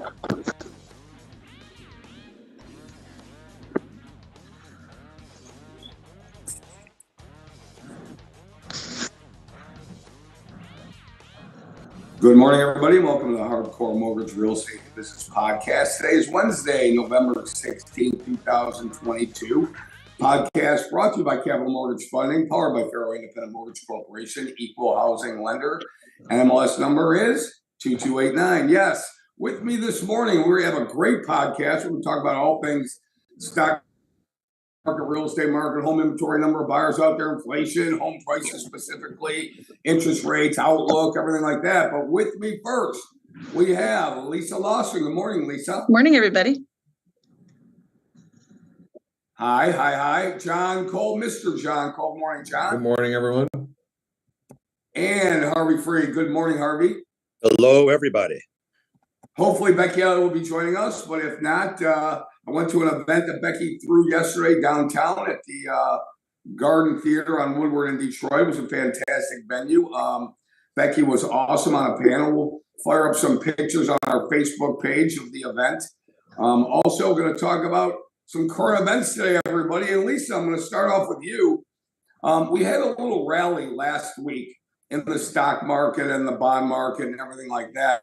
Good morning, everybody. Welcome to the Hardcore Mortgage Real Estate Business Podcast. Today is Wednesday, November 16, 2022. Podcast brought to you by Capital Mortgage Funding, powered by Fairway Independent Mortgage Corporation, equal housing lender. MLS number is 2289. Yes, with me this morning, we have a great podcast. We're going to talk about all things stock market, real estate market, home inventory, number of buyers out there, inflation, home prices specifically, interest rates, outlook, everything like that. But with me first, we have Lisa Lawson. Good morning, Lisa. Morning, everybody. Hi. John Cole, Mr. John Cole. Good morning, John. Good morning, everyone. And Harvey Freed. Good morning, Harvey. Hello, everybody. Hopefully Becky Elliott will be joining us, but if not, I went to an event that Becky threw yesterday downtown at the Garden Theater on Woodward in Detroit. It was a fantastic venue. Becky was awesome on a panel. We'll fire up some pictures on our Facebook page of the event. Also going to talk about some current events today, everybody. And Lisa, I'm going to start off with you. We had a little rally last week in the stock market and the bond market and everything like that.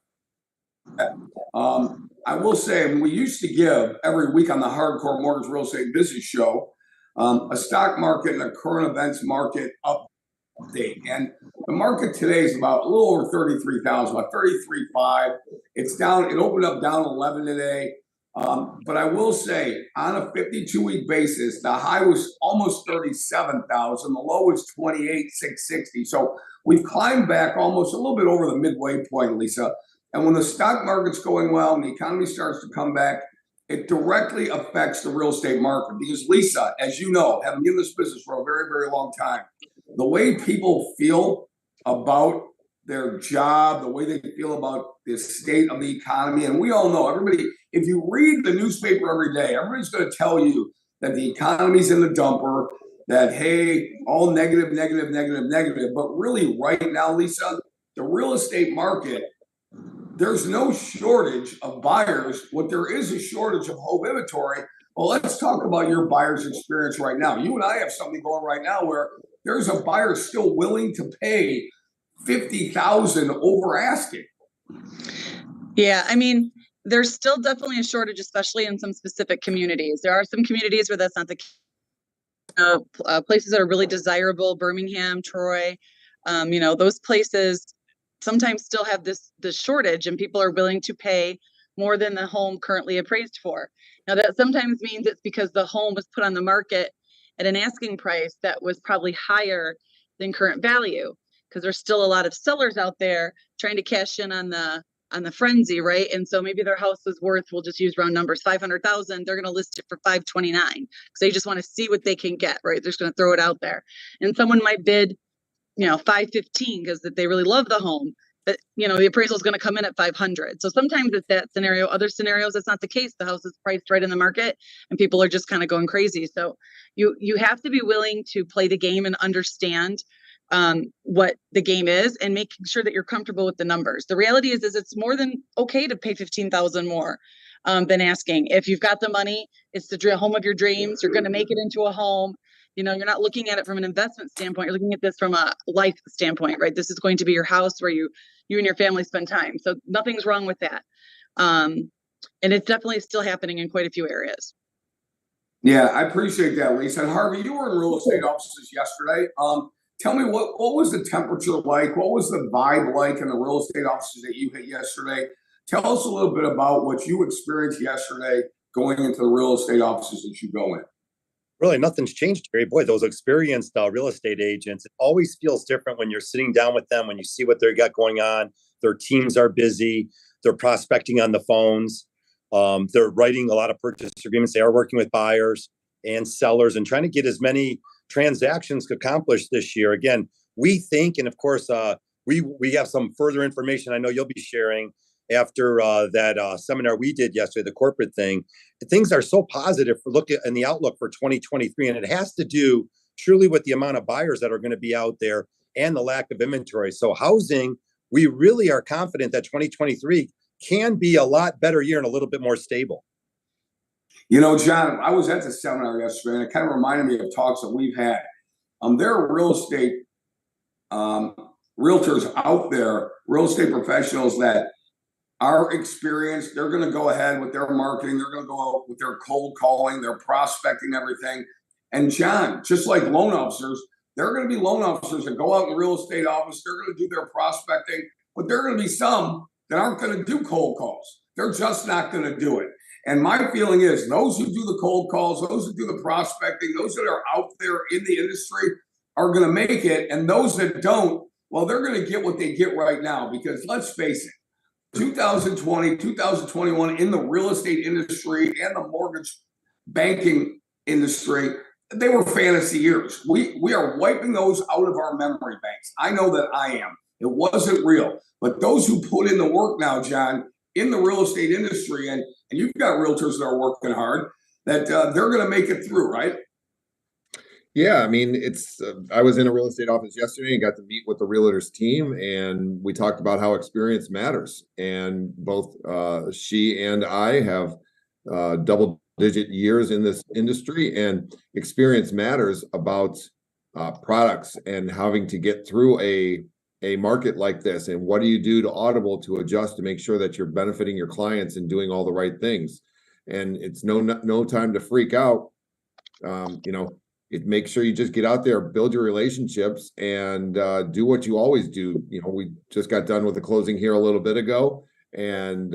I will say we used to give every week on the Hardcore Mortgage Real Estate Business Show a stock market and a current events market update. And the market today is about a little over 33,000, about 33.5. It's down. It opened up down 11 today. But I will say on a 52-week basis, the high was almost 37,000. The low was 28,660. So we've climbed back almost a little bit over the midway point, Lisa. And when the stock market's going well and the economy starts to come back, it directly affects the real estate market. Because Lisa, as you know, having been in this business for a very, very long time, the way people feel about their job, the way they feel about the state of the economy, and we all know, everybody, if you read the newspaper every day, everybody's going to tell you that the economy's in the dumper, that, hey, all negative. But really right now, Lisa, the real estate market, there's no shortage of buyers. What there is a shortage of home inventory. Well, let's talk about your buyer's experience right now. You and I have something going right now where there's a buyer still willing to pay $50,000 over asking. Yeah, I mean, there's still definitely a shortage, especially in some specific communities. There are some communities where that's not the case. Places that are really desirable, Birmingham, Troy, those places sometimes still have this shortage, and people are willing to pay more than the home currently appraised for. Now, that sometimes means it's because the home was put on the market at an asking price that was probably higher than current value, because there's still a lot of sellers out there trying to cash in on the frenzy, right? And so maybe their house is worth, we'll just use round numbers, 500,000. They're going to list it for 529 because they just want to see what they can get, right? They're just going to throw it out there, and someone might bid 515 because they really love the home, but the appraisal is going to come in at 500. So sometimes it's that scenario. Other scenarios, it's not the case. The house is priced right in the market and people are just kind of going crazy. So you have to be willing to play the game and understand what the game is and making sure that you're comfortable with the numbers. The reality is it's more than okay to pay 15,000 more than asking. If you've got the money, it's the home of your dreams. You're going to make it into a home. You're not looking at it from an investment standpoint. You're looking at this from a life standpoint, right? This is going to be your house where you and your family spend time. So nothing's wrong with that. And it's definitely still happening in quite a few areas. Yeah, I appreciate that, Lisa. And Harvey, you were in real estate offices yesterday. Tell me what was the temperature like? What was the vibe like in the real estate offices that you hit yesterday? Tell us a little bit about what you experienced yesterday going into the real estate offices that you go in. Really, nothing's changed, Gary. Boy, those experienced real estate agents, it always feels different when you're sitting down with them, when you see what they've got going on. Their teams are busy. They're prospecting on the phones. They're writing a lot of purchase agreements. They are working with buyers and sellers and trying to get as many transactions accomplished this year. Again, we think, and of course, we have some further information I know you'll be sharing after that seminar we did yesterday, the corporate thing. Things are so positive for look at in the outlook for 2023, and it has to do truly with the amount of buyers that are going to be out there and the lack of inventory. So housing, we really are confident that 2023 can be a lot better year and a little bit more stable. You know, John, I was at the seminar yesterday, and it kind of reminded me of talks that we've had. There are real estate realtors out there, real estate professionals that are experienced. They're going to go ahead with their marketing. They're going to go out with their cold calling, their prospecting, everything. And John, just like loan officers, there are going to be loan officers that go out in the real estate office. They're going to do their prospecting, but there are going to be some that aren't going to do cold calls. They're just not going to do it. And my feeling is those who do the cold calls, those who do the prospecting, those that are out there in the industry are going to make it. And those that don't, well, they're going to get what they get right now, because let's face it, 2020, 2021 in the real estate industry and the mortgage banking industry, they were fantasy years. We are wiping those out of our memory banks. I know that I am. It wasn't real. But those who put in the work now, John, in the real estate industry, and you've got realtors that are working hard, that they're going to make it through, right? Yeah, I mean, it's. I was in a real estate office yesterday and got to meet with the realtors team, and we talked about how experience matters. And both she and I have double-digit years in this industry, and experience matters about products and having to get through a market like this. And what do you do to Audible to adjust to make sure that you're benefiting your clients and doing all the right things? And it's no time to freak out. Make sure you just get out there, build your relationships, and do what you always do. We just got done with the closing here a little bit ago, and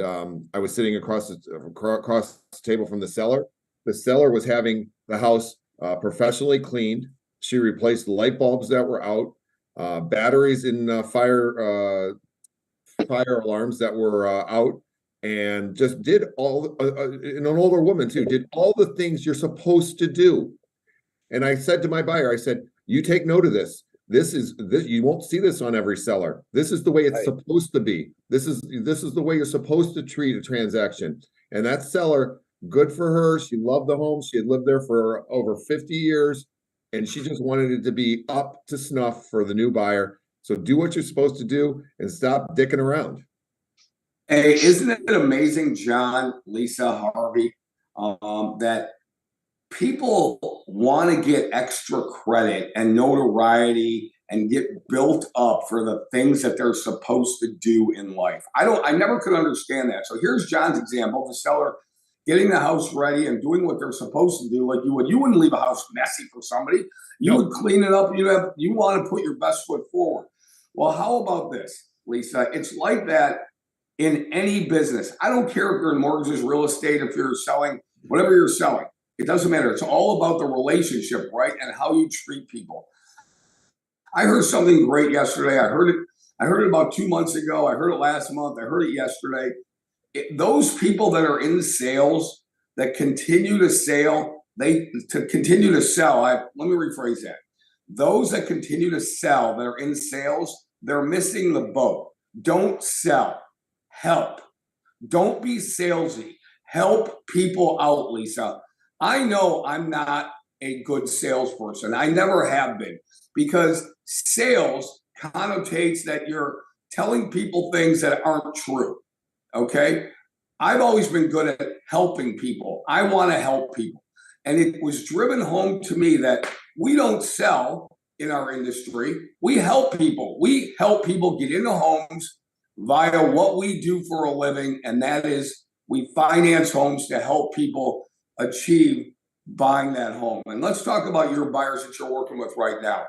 I was sitting across the table from the seller. The seller was having the house professionally cleaned. She replaced the light bulbs that were out, batteries in fire alarms that were out, and just did all. And an older woman too, did all the things you're supposed to do. And I said to my buyer, I said, you take note of this. This. You won't see this on every seller. This is the way it's supposed to be. This is the way you're supposed to treat a transaction. And that seller, good for her. She loved the home. She had lived there for over 50 years. And she just wanted it to be up to snuff for the new buyer. So do what you're supposed to do and stop dicking around. Hey, isn't it amazing, John, Lisa, Harvey, that people want to get extra credit and notoriety and get built up for the things that they're supposed to do in life? I never could understand that. So here's John's example, the seller getting the house ready and doing what they're supposed to do. Like you wouldn't leave a house messy for somebody. You would clean it up. You want to put your best foot forward. Well, how about this, Lisa? It's like that in any business. I don't care if you're in mortgages, real estate, if you're selling, whatever you're selling. It doesn't matter. It's all about the relationship, right? And how you treat people. I heard something great yesterday. I heard it about 2 months ago. I heard it last month. I heard it yesterday. Those people that are in sales that continue to sell, let me rephrase that. Those that continue to sell that are in sales, they're missing the boat. Don't sell. Help. Don't be salesy. Help people out, Lisa. I know I'm not a good salesperson. I never have been, because sales connotates that you're telling people things that aren't true. Okay? I've always been good at helping people. I want to help people. And it was driven home to me that we don't sell in our industry. We help people. We help people get into homes via what we do for a living. And that is we finance homes to help people achieve buying that home. And let's talk about your buyers that you're working with right now.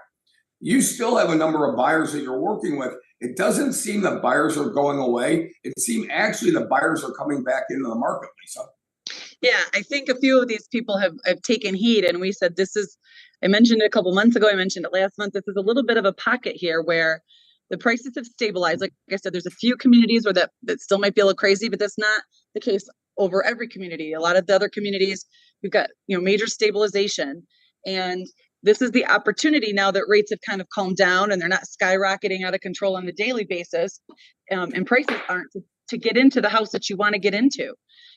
You still have a number of buyers that you're working with. It doesn't seem that buyers are going away. It seems actually the buyers are coming back into the market, Lisa. Yeah, I think a few of these people have taken heed, and we said I mentioned it a couple months ago, I mentioned it last month, this is a little bit of a pocket here where the prices have stabilized. Like I said, there's a few communities where that still might be a little crazy, but that's not the case over every community. A lot of the other communities, we've got major stabilization, and this is the opportunity now that rates have kind of calmed down and they're not skyrocketing out of control on a daily basis, and prices aren't to get into the house that you want to get into.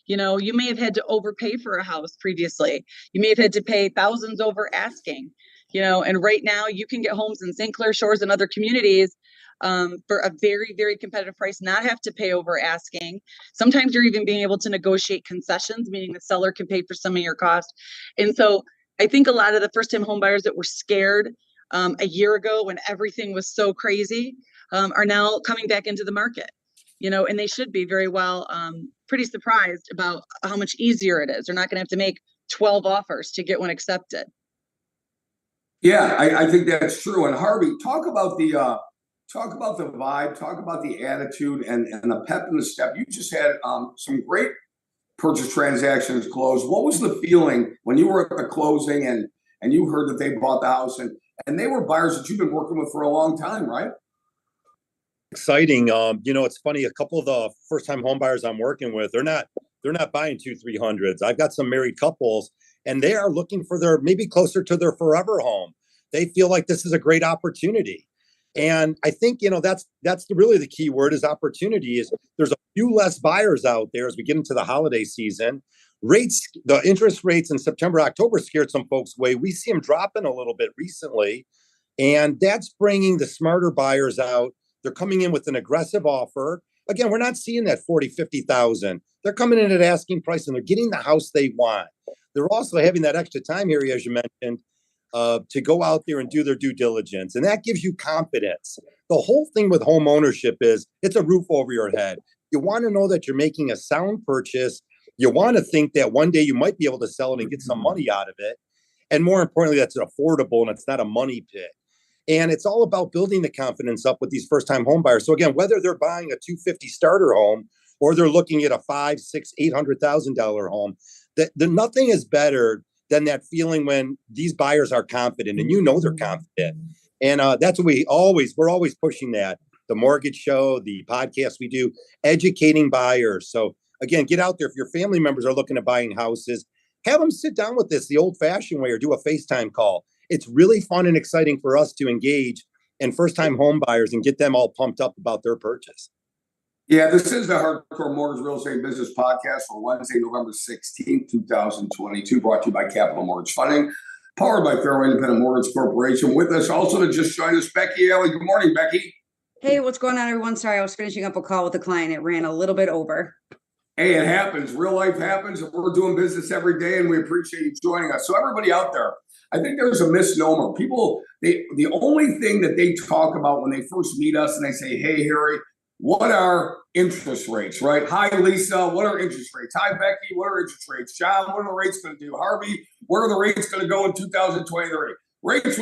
You may have had to overpay for a house previously. You may have had to pay thousands over asking, and right now you can get homes in St. Clair Shores and other communities for a very, very competitive price, not have to pay over asking. Sometimes you're even being able to negotiate concessions, meaning the seller can pay for some of your cost. And so I think a lot of the first-time home buyers that were scared a year ago when everything was so crazy are now coming back into the market, and they should be very well, pretty surprised about how much easier it is. They're not going to have to make 12 offers to get one accepted. Yeah, I think that's true. And Harvey, talk about the vibe, talk about the attitude and the pep in the step. You just had some great purchase transactions closed. What was the feeling when you were at the closing and you heard that they bought the house and they were buyers that you've been working with for a long time, right? Exciting. It's funny. A couple of the first-time home buyers I'm working with, they're not buying 200-300s. I've got some married couples, and they are looking for maybe closer to their forever home. They feel like this is a great opportunity, and I think that's really the key word is opportunity. Is there's a few less buyers out there as we get into the holiday season. The interest rates in September, October scared some folks away. We see them dropping a little bit recently, and that's bringing the smarter buyers out. They're coming in with an aggressive offer. Again, we're not seeing that 40, 50,000. They're coming in at asking price and they're getting the house they want. They're also having that extra time here, as you mentioned, to go out there and do their due diligence. And that gives you confidence. The whole thing with home ownership is it's a roof over your head. You want to know that you're making a sound purchase. You want to think that one day you might be able to sell it and get some money out of it. And more importantly, that's affordable and it's not a money pit. And it's all about building the confidence up with these first-time home buyers. So again, whether they're buying a $250 starter home or they're looking at a $500,000, $600,000, $800,000 home, that nothing is better than that feeling when these buyers are confident and they're confident. And that's what we're always pushing that. The mortgage show, the podcast we do, educating buyers. So again, get out there. If your family members are looking at buying houses, have them sit down with this the old-fashioned way or do a FaceTime call. It's really fun and exciting for us to engage in first-time home buyers and get them all pumped up about their purchase. Yeah, this is the Hardcore Mortgage Real Estate Business Podcast for Wednesday, November 16th, 2022, brought to you by Capital Mortgage Funding, powered by Fairway Independent Mortgage Corporation. With us also to just join us, Becky Alley. Good morning, Becky. Hey, what's going on, everyone? Sorry, I was finishing up a call with a client. It ran a little bit over. Hey, it happens. Real life happens. We're doing business every day, and we appreciate you joining us. So everybody out there, I think there's a misnomer. People, the only thing that they talk about when they first meet us and they say, hey, Harry, what are interest rates, right? Hi, Lisa, what are interest rates? Hi, Becky, what are interest rates? John, what are the rates going to do? Harvey, where are the rates going to go in 2023? Rates.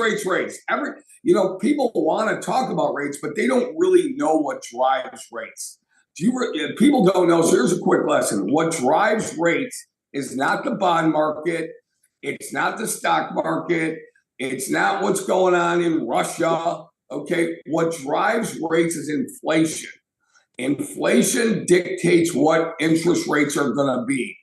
People want to talk about rates, but they don't really know what drives rates. People don't know. So here's a quick lesson. What drives rates is not the bond market. It's not the stock market. It's not what's going on in Russia. Okay. What drives rates is inflation. Inflation dictates what interest rates are going to be.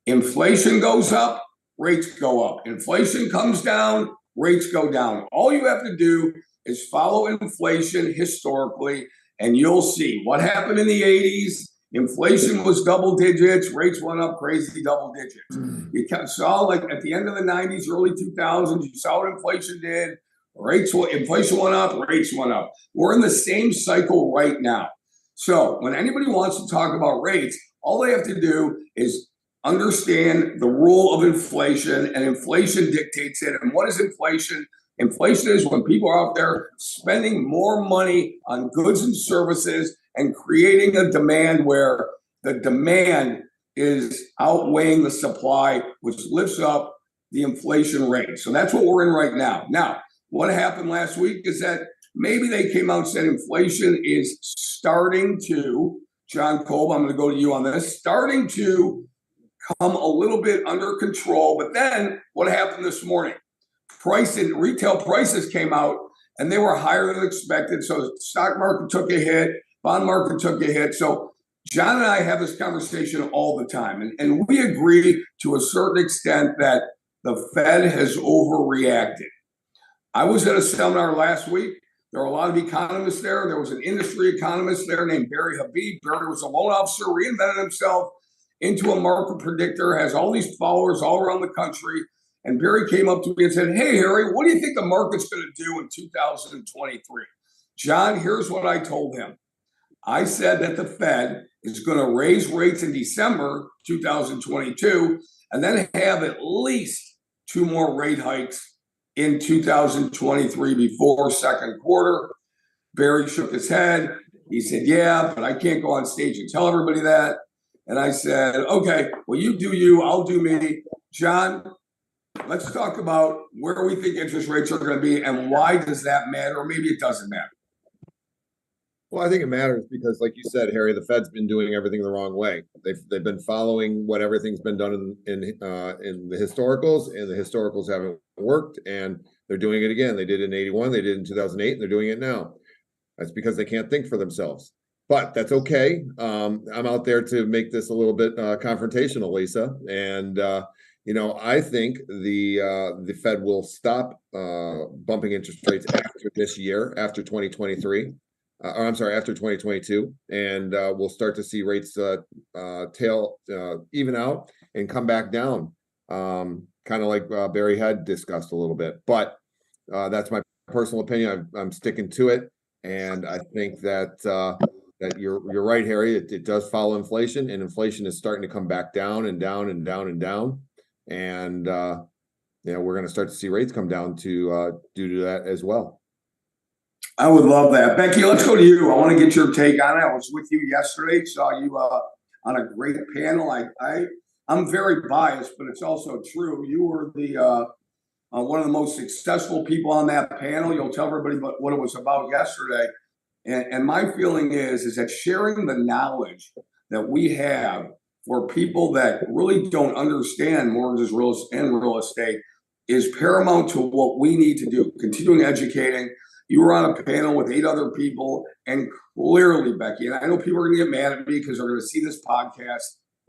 Inflation goes up, rates go up. Inflation comes down, rates go down. All you have to do is follow inflation historically, and you'll see what happened in the 80s. Inflation was double digits, rates went up crazy double digits. You saw like at the end of the 90s, early 2000s, you saw what inflation did. Inflation went up, rates went up. We're in the same cycle right now. So when anybody wants to talk about rates, all they have to do is understand the rule of inflation, and inflation dictates it. And what is inflation? Inflation is when people are out there spending more money on goods and services and creating a demand where the demand is outweighing the supply, which lifts up the inflation rate. So that's what we're in right now. Now, what happened last week is that maybe they came out and said inflation is starting to, John Kolb, I'm going to go to you on this, starting to come a little bit under control. But then what happened this morning? Retail prices came out and they were higher than expected. So the stock market took a hit, bond market took a hit. So John and I have this conversation all the time. And we agree to a certain extent that the Fed has overreacted. I was at a seminar last week. There were a lot of economists there. There was an industry economist there named Barry Habib. Barry was a loan officer, reinvented himself into a market predictor, has all these followers all around the country. And Barry came up to me and said, hey, Harry, what do you think the market's going to do in 2023? John, here's what I told him. I said that the Fed is going to raise rates in December 2022 and then have at least 2 more rate hikes in 2023 before second quarter. Barry shook his head. He said, yeah, but I can't go on stage and tell everybody that. And I said, okay, well, you do you, I'll do me. John, let's talk about where we think interest rates are going to be and why does that matter? Or maybe it doesn't matter. Well, I think it matters because, like you said, Harry, the Fed's been doing everything the wrong way. They've been following what everything's been done in the historicals, and the historicals haven't worked, and they're doing it again. They did it in '81, they did it in 2008, and they're doing it now. That's because they can't think for themselves. But that's okay. I'm out there to make this a little bit confrontational, Lisa, and I think the Fed will stop bumping interest rates after this year, after 2023. After 2022, and we'll start to see rates even out and come back down, kind of like Barry had discussed a little bit. But that's my personal opinion. I'm sticking to it, and I think that that you're right, Harry. It does follow inflation, and inflation is starting to come back down and down and down and down, and we're going to start to see rates come down due to that as well. I would love that. Becky, let's go to you. I want to get your take on it. I was with you yesterday, saw you on a great panel. I'm very biased, but it's also true. You were the one of the most successful people on that panel. You'll tell everybody what it was about yesterday. And my feeling is that sharing the knowledge that we have for people that really don't understand mortgages, real estate is paramount to what we need to do. Continuing educating. You were on a panel with 8 other people, and clearly, Becky, and I know people are going to get mad at me because they're going to see this podcast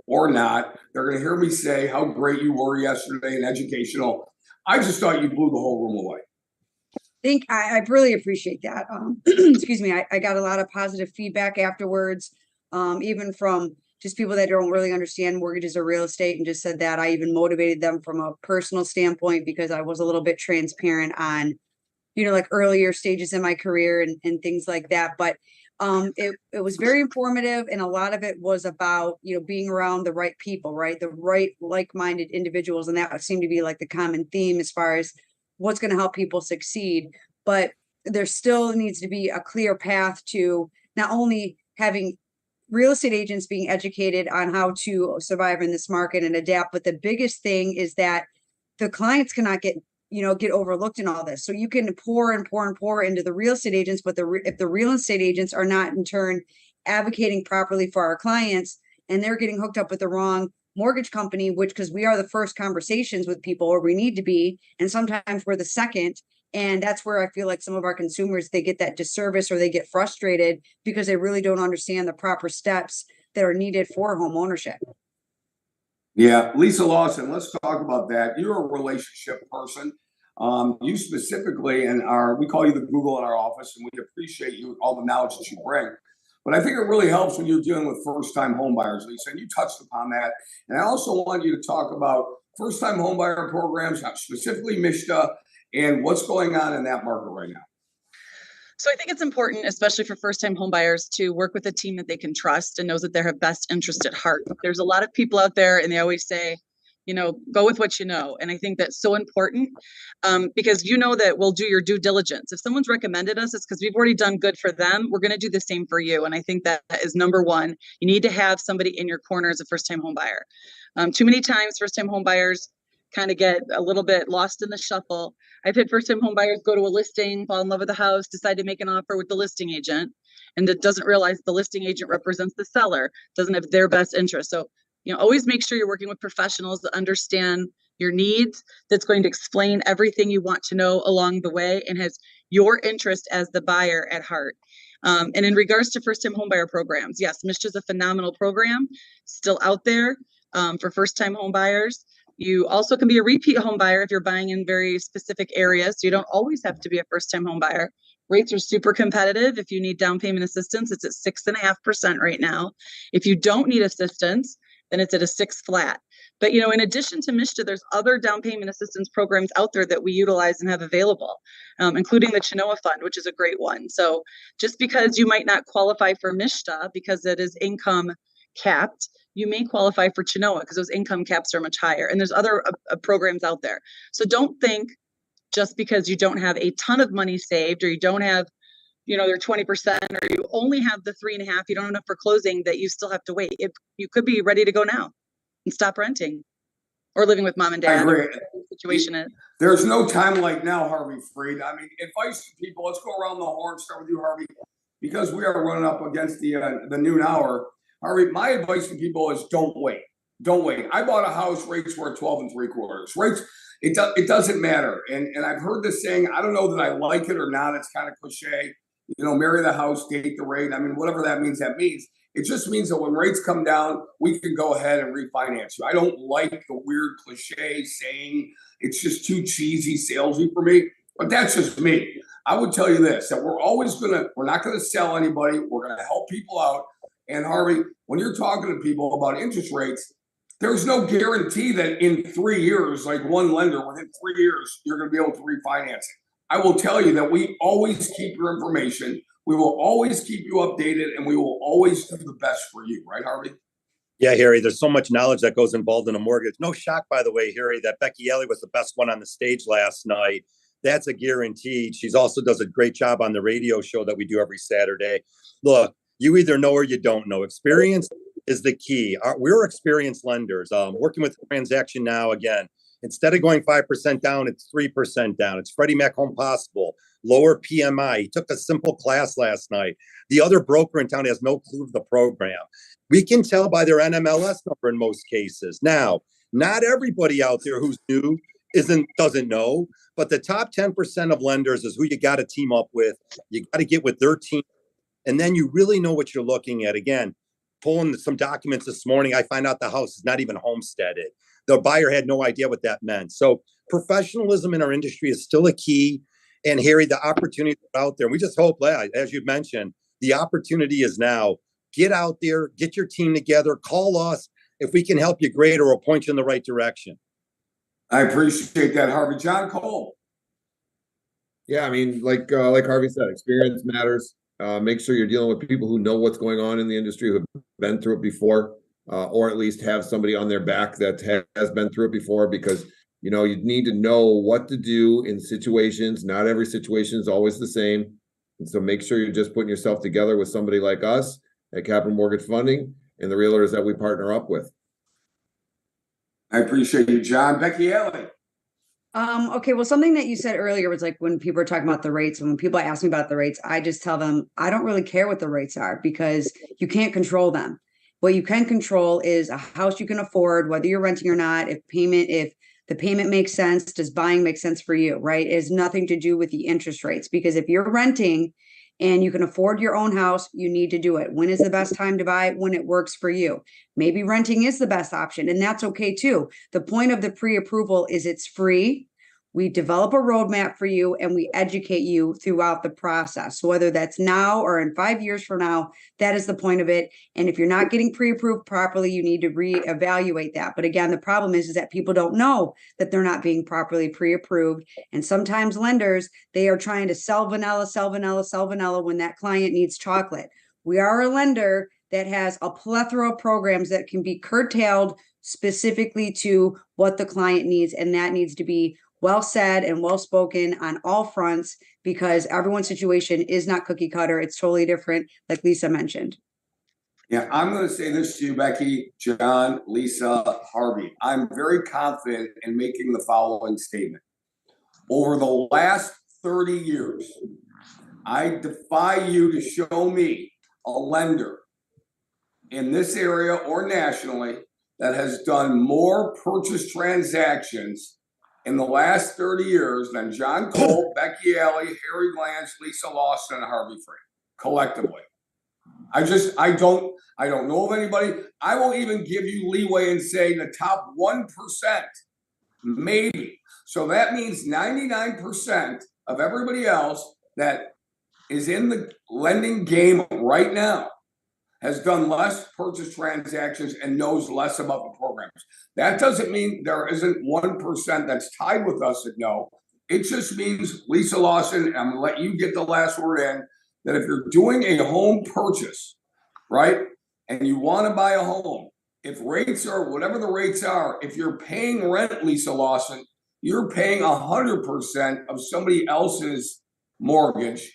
or not. They're going to hear me say how great you were yesterday and educational. I just thought you blew the whole room away. I really appreciate that. Excuse me. I got a lot of positive feedback afterwards, even from just people that don't really understand mortgages or real estate, and just said that I even motivated them from a personal standpoint because I was a little bit transparent on like earlier stages in my career and things like that. But it was very informative. And a lot of it was about, being around the right people, right? The right like-minded individuals. And that seemed to be like the common theme as far as what's going to help people succeed. But there still needs to be a clear path to not only having real estate agents being educated on how to survive in this market and adapt, but the biggest thing is that the clients cannot get overlooked in all this. So you can pour and pour and pour into the real estate agents, but if the real estate agents are not in turn advocating properly for our clients, and they're getting hooked up with the wrong mortgage company, because we are the first conversations with people, or we need to be, and sometimes we're the second. And that's where I feel like some of our consumers, they get that disservice or they get frustrated because they really don't understand the proper steps that are needed for home ownership. Yeah, Lisa Lawson, let's talk about that. You're a relationship person. You specifically, and we call you the Google in our office, and we appreciate you, all the knowledge that you bring. But I think it really helps when you're dealing with first-time home buyers, Lisa, and you touched upon that. And I also want you to talk about first-time home buyer programs, specifically MSHDA, and what's going on in that market right now. So I think it's important, especially for first-time home buyers, to work with a team that they can trust and knows that they have best interest at heart. There's a lot of people out there, and they always say, go with what you know. And I think that's so important because that we'll do your due diligence. If someone's recommended us, it's because we've already done good for them. We're going to do the same for you. And I think that is number one. You need to have somebody in your corner as a first-time home buyer. Too many times, first-time home buyers kind of get a little bit lost in the shuffle. I've had first-time home buyers go to a listing, fall in love with the house, decide to make an offer with the listing agent, and it doesn't realize the listing agent represents the seller, doesn't have their best interest. So, always make sure you're working with professionals that understand your needs, that's going to explain everything you want to know along the way, and has your interest as the buyer at heart. And in regards to first-time home buyer programs, yes, MSHDA is a phenomenal program, still out there for first-time home buyers. You also can be a repeat home buyer if you're buying in very specific areas. So you don't always have to be a first-time home buyer. Rates are super competitive. If you need down payment assistance, it's at 6.5% right now. If you don't need assistance, then it's at a 6 flat. But, you know, in addition to MSHDA, there's other down payment assistance programs out there that we utilize and have available, including the Chenoa Fund, which is a great one. So just because you might not qualify for MSHDA because it is income capped, you may qualify for Chenoa because those income caps are much higher. And there's other programs out there. So don't think just because you don't have a ton of money saved or you don't have, you know, they're 20% or you only have the 3.5, you don't have enough for closing, that you still have to wait. You could be ready to go now and stop renting or living with mom and I dad. agree. The situation is. There's no time like now, Harvey Freed. I mean, advice to people. Let's go around the horn. Start with you, Harvey, because we are running up against the noon hour. Harvey, my advice to people is don't wait. Don't wait. I bought a house. Rates were 12 3/4. Rates. It doesn't matter. And I've heard this saying. I don't know that I like it or not. It's kind of cliche. You know, marry the house, date the rate. I mean, whatever that means, that means. It just means that when rates come down, we can go ahead and refinance you. I don't like the weird cliche saying. It's just too cheesy, salesy for me. But that's just me. I would tell you this, that we're not gonna sell anybody. We're gonna help people out. And Harvey, when you're talking to people about interest rates, there's no guarantee that in 3 years, like one lender, within 3 years, you're gonna be able to refinance it. I will tell you that we always keep your information. We will always keep you updated, and we will always do the best for you. Right, Harvey? Yeah, Harry, there's so much knowledge that goes involved in a mortgage. No shock, by the way, Harry, that Becky Ellie was the best one on the stage last night. That's a guarantee. She's also does a great job on the radio show that we do every Saturday. Look, you either know or you don't know. Experience is the key. We're experienced lenders. Working with Transaction Now, again, instead of going 5% down, it's 3% down. It's Freddie Mac Home Possible, lower PMI. He took a simple class last night. The other broker in town has no clue of the program. We can tell by their NMLS number in most cases. Now, not everybody out there who's new doesn't know, but the top 10% of lenders is who you got to team up with. You got to get with their team, and then you really know what you're looking at. Again, pulling some documents this morning, I find out the house is not even homesteaded. The buyer had no idea what that meant. So professionalism in our industry is still a key. And Harry, the opportunity out there, we just hope, as you mentioned, the opportunity is now. Get out there, get your team together, call us. If we can help you, great, or we'll point you in the right direction. I appreciate that, Harvey. John Cole. Yeah, I mean, like Harvey said, experience matters. Make sure you're dealing with people who know what's going on in the industry, who have been through it before, or at least have somebody on their back that has been through it before, because, you know, you need to know what to do in situations. Not every situation is always the same. And so make sure you're just putting yourself together with somebody like us at Capital Mortgage Funding and the realtors that we partner up with. I appreciate you, John. Becky Ellie. Okay, well, something that you said earlier was like when people are talking about the rates, and when people ask me about the rates, I just tell them I don't really care what the rates are because you can't control them. What you can control is a house you can afford, whether you're renting or not, if the payment makes sense, does buying make sense for you, right? It has nothing to do with the interest rates, because if you're renting and you can afford your own house, you need to do it. When is the best time to buy? When it works for you. Maybe renting is the best option, and that's okay too. The point of the pre-approval is it's free. We develop a roadmap for you and we educate you throughout the process. So whether that's now or in 5 years from now, that is the point of it. And if you're not getting pre-approved properly, you need to reevaluate that. But again, the problem is that people don't know that they're not being properly pre-approved. And sometimes lenders, they are trying to sell vanilla when that client needs chocolate. We are a lender that has a plethora of programs that can be curtailed specifically to what the client needs. And that needs to be well said and well spoken on all fronts, because everyone's situation is not cookie cutter. It's totally different, like Lisa mentioned. Yeah, I'm going to say this to you, Becky, John, Lisa, Harvey. I'm very confident in making the following statement. Over the last 30 years, I defy you to show me a lender in this area or nationally that has done more purchase transactions in the last 30 years than John Cole, Becky Ellie, Harry Glantz, Lisa Lawson, and Harvey Freed collectively. I don't know of anybody. I won't even give you leeway and say the top 1%, maybe. So that means 99% of everybody else that is in the lending game right now has done less purchase transactions and knows less about the programs. That doesn't mean there isn't 1% that's tied with us that know. It just means, Lisa Lawson, and I'm gonna let you get the last word in, that if you're doing a home purchase, right, and you want to buy a home, if rates are whatever the rates are, if you're paying rent, Lisa Lawson, you're paying 100% of somebody else's mortgage,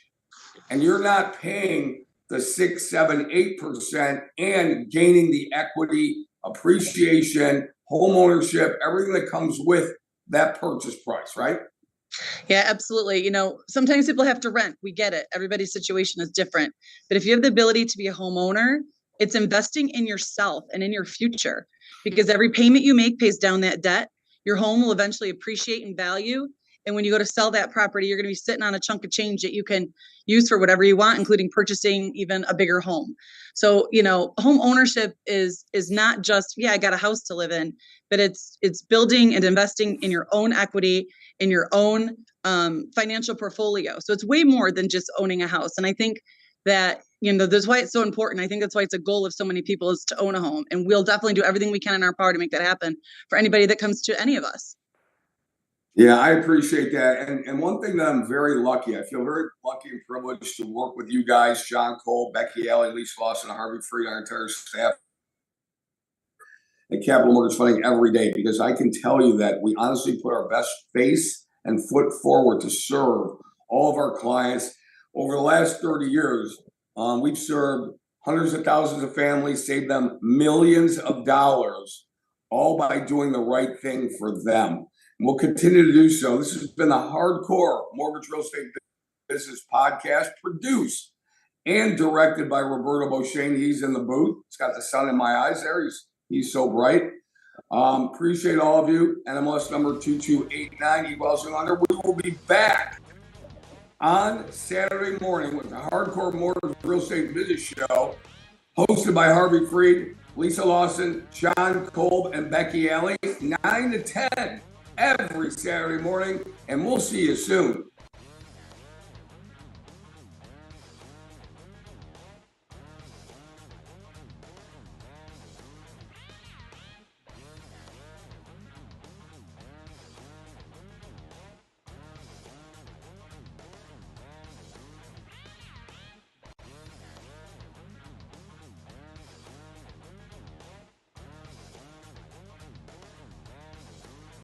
and you're not paying the 6, 7, 8% and gaining the equity, appreciation, home ownership, everything that comes with that purchase price, right? Yeah, absolutely. You know, sometimes people have to rent. We get it. Everybody's situation is different. But if you have the ability to be a homeowner, it's investing in yourself and in your future, because every payment you make pays down that debt. Your home will eventually appreciate in value. And when you go to sell that property, you're going to be sitting on a chunk of change that you can use for whatever you want, including purchasing even a bigger home. So, you know, home ownership is not just, yeah, I got a house to live in, but it's building and investing in your own equity, in your own financial portfolio. So it's way more than just owning a house. And I think that, you know, that's why it's so important. I think that's why it's a goal of so many people, is to own a home. And we'll definitely do everything we can in our power to make that happen for anybody that comes to any of us. Yeah, I appreciate that. And one thing that I'm very lucky, I feel very lucky and privileged to work with you guys, John Cole, Becky Alley, Lisa Lawson, Harvey Freed, our entire staff at Capital Mortgage Funding every day, because I can tell you that we honestly put our best face and foot forward to serve all of our clients. Over the last 30 years, we've served hundreds of thousands of families, saved them millions of dollars, all by doing the right thing for them. And we'll continue to do so. This has been the Hardcore Mortgage Real Estate Business Podcast, produced and directed by Roberto Beauchene. He's in the booth. It's got the sun in my eyes there. He's so bright. Appreciate all of you. NMLS number 2289, Equal Housing Lender. We will be back on Saturday morning with the Hardcore Mortgage Real Estate Business Show, hosted by Harvey Freed, Lisa Lawson, John Kolb, and Becky Alley, 9 to 10 every Saturday morning, and we'll see you soon.